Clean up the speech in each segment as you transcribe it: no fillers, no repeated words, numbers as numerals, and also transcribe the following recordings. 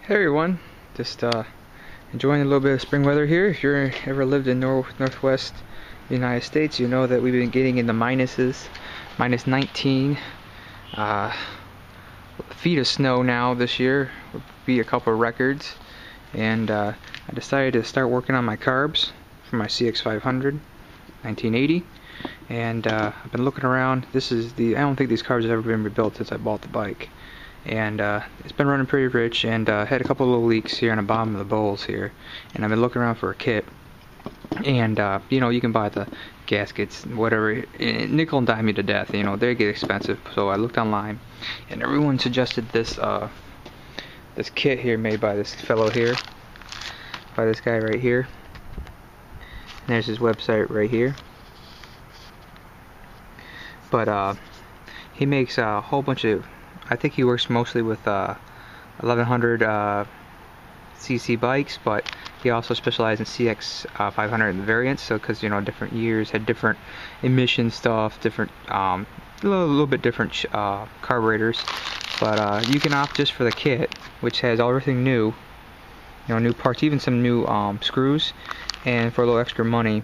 Hey everyone, just enjoying a little bit of spring weather here. If you're ever lived in northwest United States, you know that we've been getting in the minuses, minus 19 feet of snow now this year. Would be a couple of records, and I decided to start working on my carbs for my cx500 1980. And I've been looking around. I don't think these carbs have ever been rebuilt since I bought the bike. And it's been running pretty rich, and had a couple of little leaks here on the bottom of the bowls here, and I've been looking around for a kit. And you can buy the gaskets, whatever, nickel and dime me to death. They get expensive. So I looked online, and everyone suggested this kit here made by this fellow here, by this guy right here. And there's his website right here. But he makes a whole bunch of, I think he works mostly with 1100 cc bikes, but he also specializes in cx500 variants. So, because different years had different emission stuff, different a little bit different carburetors. But you can opt just for the kit, which has everything new, new parts, even some new screws. And for a little extra money,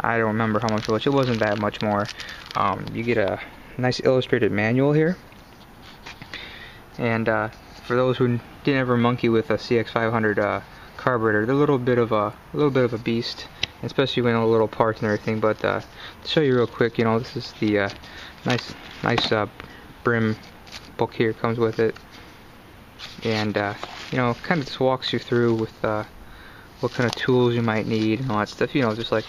I don't remember how much it was. It wasn't that much more. You get a nice illustrated manual here. And for those who didn't ever monkey with a cx500 carburetor, they're a little bit of a beast, especially when all the little parts and everything. But to show you real quick, this is the nice brim book here, comes with it, and kind of just walks you through with what kind of tools you might need and all that stuff. Just like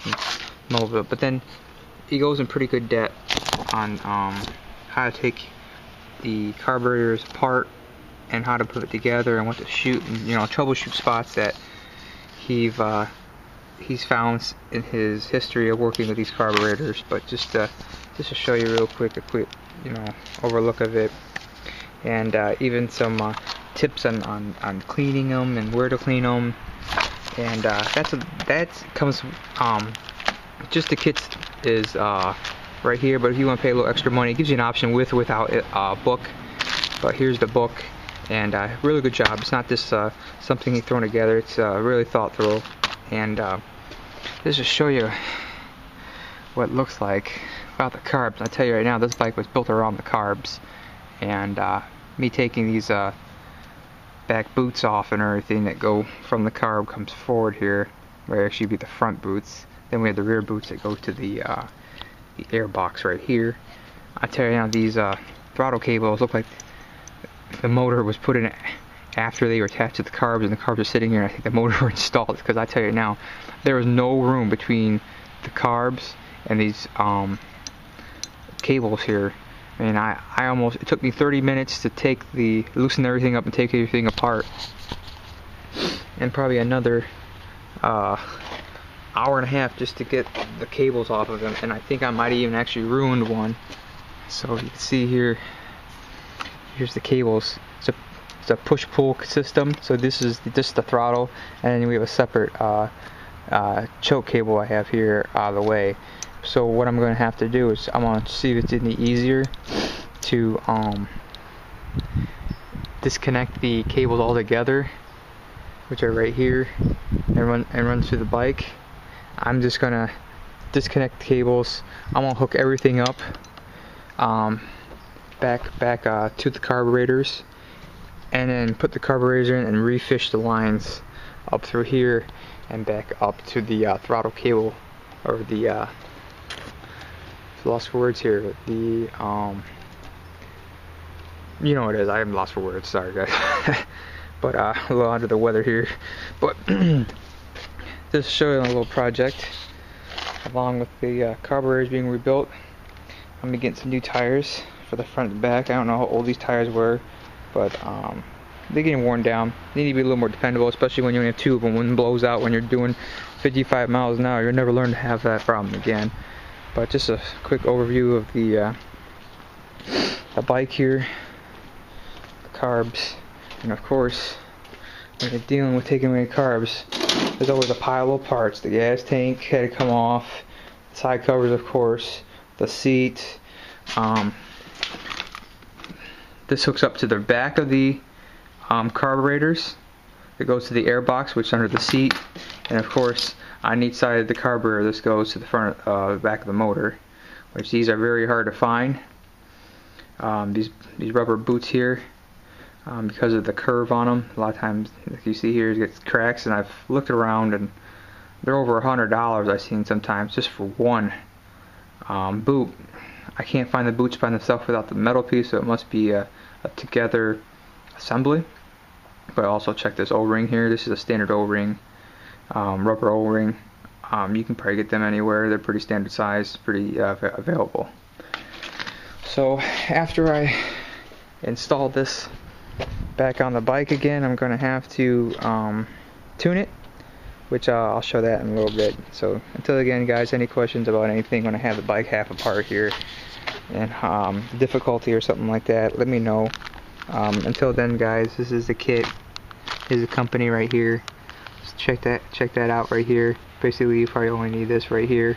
mobile. But then he goes in pretty good depth on how to take the carburetors apart and how to put it together and what to shoot, and troubleshoot spots that he's found in his history of working with these carburetors. But just to show you real quick, a quick overlook of it, and even some tips on cleaning them and where to clean them. And that comes just the kits is right here. But if you want to pay a little extra money, it gives you an option with or without a book. But here's the book, and really good job. It's not just something he's thrown together. It's really thought through. And just to show you what it looks like about the carbs, I tell you right now, this bike was built around the carbs. And me taking these back boots off and everything that go from the carb comes forward here, where actually be the front boots. Then we have the rear boots that go to the air box right here. I tell you now, these throttle cables look like the motor was put in after they were attached to the carbs, and the carbs are sitting here, and I think the motor was installed, because I tell you now, there was no room between the carbs and these cables here. And it took me 30 minutes to loosen everything up and take everything apart, and probably another hour and a half just to get the cables off of them. And I think I might have even actually ruined one. So you can see here, here's the cables. It's a push-pull system. So this is just the throttle, and then we have a separate choke cable I have here out of the way. So what I'm going to have to do is I'm going to see if it's any easier to disconnect the cables all together, which are right here, and run through the bike. I'm just going to disconnect the cables. I'm going to hook everything up back to the carburetors, and then put the carburetors in and refish the lines up through here and back up to the throttle cable, or the lost for words here. The what it is. I am lost for words. Sorry, guys. But a little under the weather here. But just show you a little project. Along with the carburetors being rebuilt, I'm gonna get some new tires for the front and back. I don't know how old these tires were, but they're getting worn down. They need to be a little more dependable, especially when you only have two of them. When it blows out when you're doing 55 miles an hour, you'll never learn to have that problem again. But just a quick overview of the bike here, the carbs, and of course, when you're dealing with taking away carbs, there's always a pile of parts. The gas tank had to come off, the side covers, of course, the seat. This hooks up to the back of the carburetors, it goes to the air box, which is under the seat, and of course on each side of the carburetor this goes to the front, back of the motor, which these are very hard to find. These rubber boots here, because of the curve on them, a lot of times, like you see here, it gets cracks, and I've looked around and they're over $100 I've seen sometimes just for one boot. I can't find the boots by themselves without the metal piece, so it must be a together assembly. But also check this O-ring here. This is a standard O-ring, rubber O-ring. You can probably get them anywhere. They're pretty standard size, pretty available. So after I install this back on the bike again, I'm going to have to tune it, which I'll show that in a little bit. So until again, guys, any questions about anything when I have the bike half apart here and difficulty or something like that, let me know. Until then, guys, this is the kit. Here's the company right here. Just check that out right here. Basically, you probably only need this right here.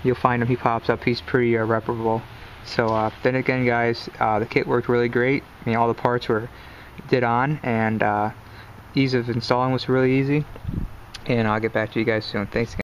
You'll find him. He pops up. He's pretty reparable. So then again, guys, the kit worked really great. I mean, all the parts were did on, and ease of installing was really easy. And I'll get back to you guys soon. Thanks again.